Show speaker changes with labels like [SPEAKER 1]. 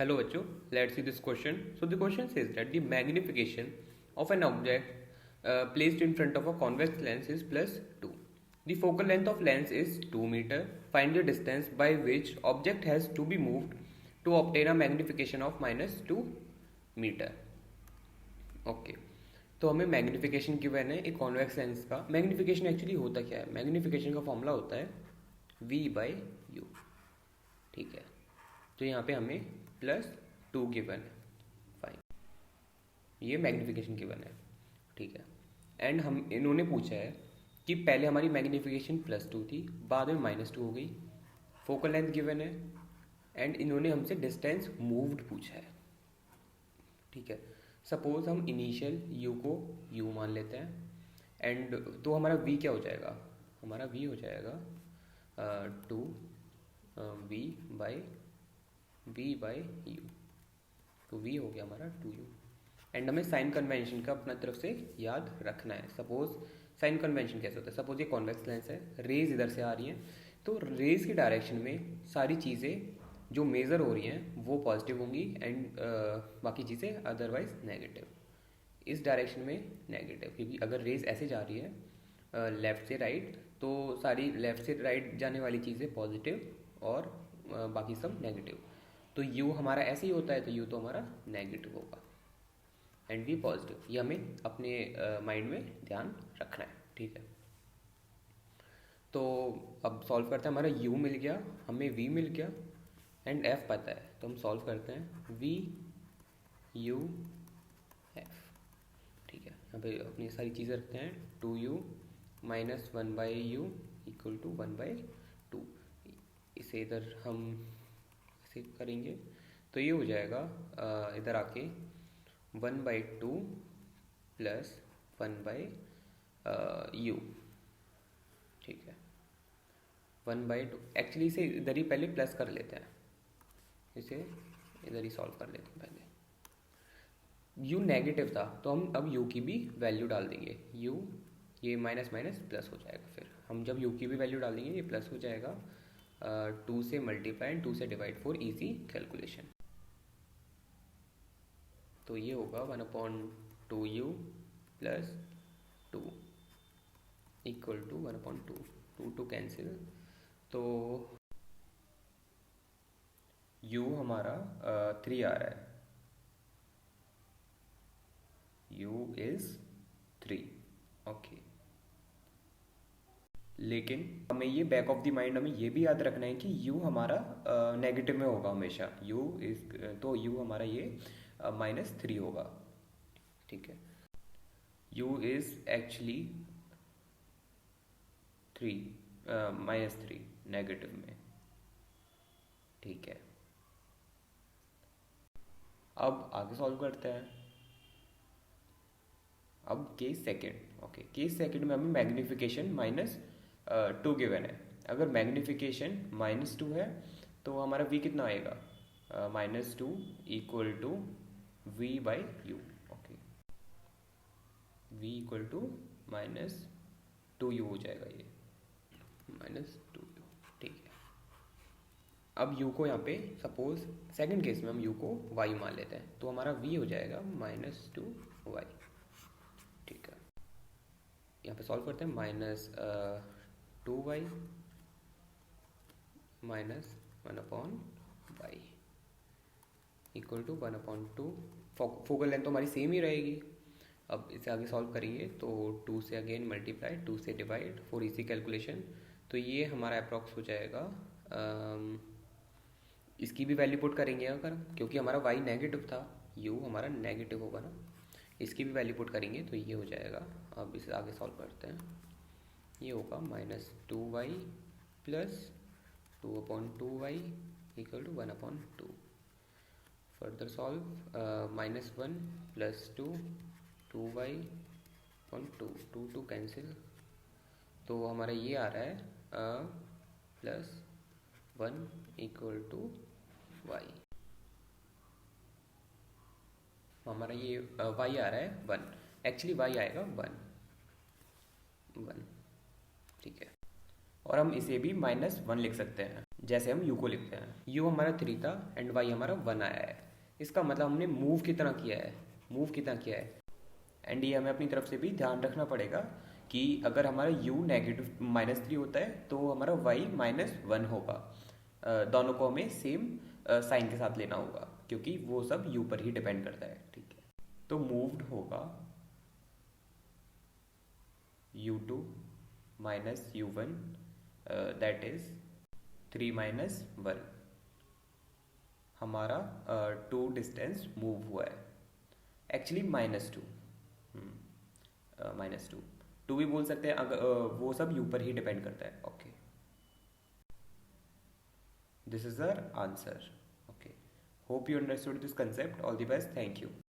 [SPEAKER 1] Hello, Achu. Let's see this question. So the question says that the magnification of an object placed in front of a convex lens is plus 2. The focal length of lens is 2 meter. Find the distance by which object has to be moved to obtain a magnification of minus 2 metre. Okay, तो हमें magnification given है एक convex lens का. Magnification actually होता क्या है? Magnification का formula होता है V/U. ठीक है, तो यहाँ पे हमें प्लस 2 गिवन है. फाइन, ये मैग्निफिकेशन गिवन है. ठीक है, एंड हम इन्होंने पूछा है कि पहले हमारी मैग्निफिकेशन प्लस 2 थी, बाद में माइनस 2 हो गई. फोकल लेंथ गिवन है एंड इन्होंने हमसे डिस्टेंस मूव्ड पूछा है. ठीक है, सपोज हम इनिशियल u को u मान लेते हैं एंड तो हमारा v क्या हो जाएगा? हमारा v हो जाएगा 2 v/u. तो v हो गया हमारा 2u. एंड हमें साइन कन्वेंशन का अपना तरफ से याद रखना है. सपोज साइन कन्वेंशन कैसे होता है? सपोज ये कॉन्वेक्स लेंस है, रेज इधर से आ रही हैं, तो रेज की डायरेक्शन में सारी चीज़ें जो मेज़र हो रही हैं वो पॉजिटिव होंगी एंड बाकी चीज़ें अदरवाइज नेगेटिव. इस डायरेक्शन में नेगेटिव, क्योंकि अगर रेज ऐसे जा रही है लेफ़्ट से राइट, तो सारी लेफ़्ट से राइट जाने वाली चीज़ें पॉजिटिव और बाकी सब नेगेटिव. तो u हमारा ऐसे ही होता है, तो u तो हमारा नेगेटिव होगा एंड v पॉजिटिव. ये हमें अपने माइंड में ध्यान रखना है. ठीक है, तो अब सॉल्व करते हैं. हमारा u मिल गया, हमें v मिल गया एंड f पता है, तो हम सॉल्व करते हैं v/u f. ठीक है, यहाँ पे अपनी सारी चीज़ें रखते हैं. 2u minus 1/u equal to 1/2. इसे इधर हम ऐसे करेंगे तो ये हो जाएगा इधर आके 1/2 प्लस 1/u. ठीक है, 1/2. एक्चुअली इसे इधर ही पहले प्लस कर लेते हैं, इसे इधर ही सॉल्व कर लेते हैं. पहले u नेगेटिव था तो हम अब u की भी वैल्यू डाल देंगे. u ये माइनस माइनस प्लस हो जाएगा. फिर हम जब u की भी वैल्यू डाल देंगे ये प्लस हो जाएगा. 2 से मल्टीप्लाई एंड 2 से डिवाइड फॉर इजी कैलकुलेशन. तो ये होगा 1/2u plus 2 equal to 1/2. 2 cancel, तो u हमारा 3 आ रहा है. u is 3. ओके, लेकिन हमें ये बैक ऑफ द माइंड हमें ये भी याद रखना है कि u हमारा नेगेटिव में होगा हमेशा. u इज, तो u हमारा ये -3 होगा. ठीक है, u इज एक्चुअली 3 नेगेटिव में. ठीक है, अब आगे सॉल्व करते हैं. अब case second. Okay, case second में हमें मैग्निफिकेशन -2 गिवन है. अगर मैग्निफिकेशन -2 है तो हमारा v कितना आएगा? -2 equal to v/u. Okay, v equal to -2u हो जाएगा, ये -2u. ठीक है, अब u को यहाँ पे सपोज सेकंड केस में हम u को y मान लेते हैं, तो हमारा v हो जाएगा -2y. ठीक है, यहाँ पे सॉल्व करते हैं. -2y minus 1/y equal to 1/2. Focal length तो हमारी सेम ही रहेगी. अब इसे आगे सॉल्व करेंगे तो 2 से अगेन मल्टीप्लाई, 2 से डिवाइड फॉर इजी कैलकुलेशन. तो ये हमारा अप्रॉक्स हो जाएगा. इसकी भी वैल्यू पुट करेंगे अगर, क्योंकि हमारा y नेगेटिव था, u हमारा नेगेटिव होगा ना. इसकी भी वैल्यू पुट करेंगे तो ये हो जाएगा. अब इसे आगे सॉल्व करते हैं. ये होगा -2y plus 2/2y equal to 1/2. Further solve, -1 plus 2 2y/2. 2 cancel, तो हमारा ये आ रहा है +1 इक्वल टू y. हमारा ये y आ रहा है 1. एक्चुअली y आएगा 1. ठीक है, और हम इसे भी -1 लिख सकते हैं. जैसे हम u को लिखते हैं, u हमारा 3 था एंड y हमारा 1 आया है। इसका मतलब हमने मूव कितना किया है, एंड ये हमें अपनी तरफ से भी ध्यान रखना पड़ेगा कि अगर हमारा u नेगेटिव -3 होता है तो हमारा y -1 होगा। दोनों को हमें सेम साइन के साथ लेना होगा क्योंकि वो सब u पर ही डिपेंड करता है, ठीक है। तो मूव्ड होगा u2 minus u1, that is 3 minus 1। हमारा 2 डिस्टेंस मूव हुआ है, एक्चुअली -2, -2 भी बोल सकते हैं अगर वो सब u पर ही डिपेंड करता है। Okay, this is our answer. Okay, hope you understood this concept. All the best, thank you.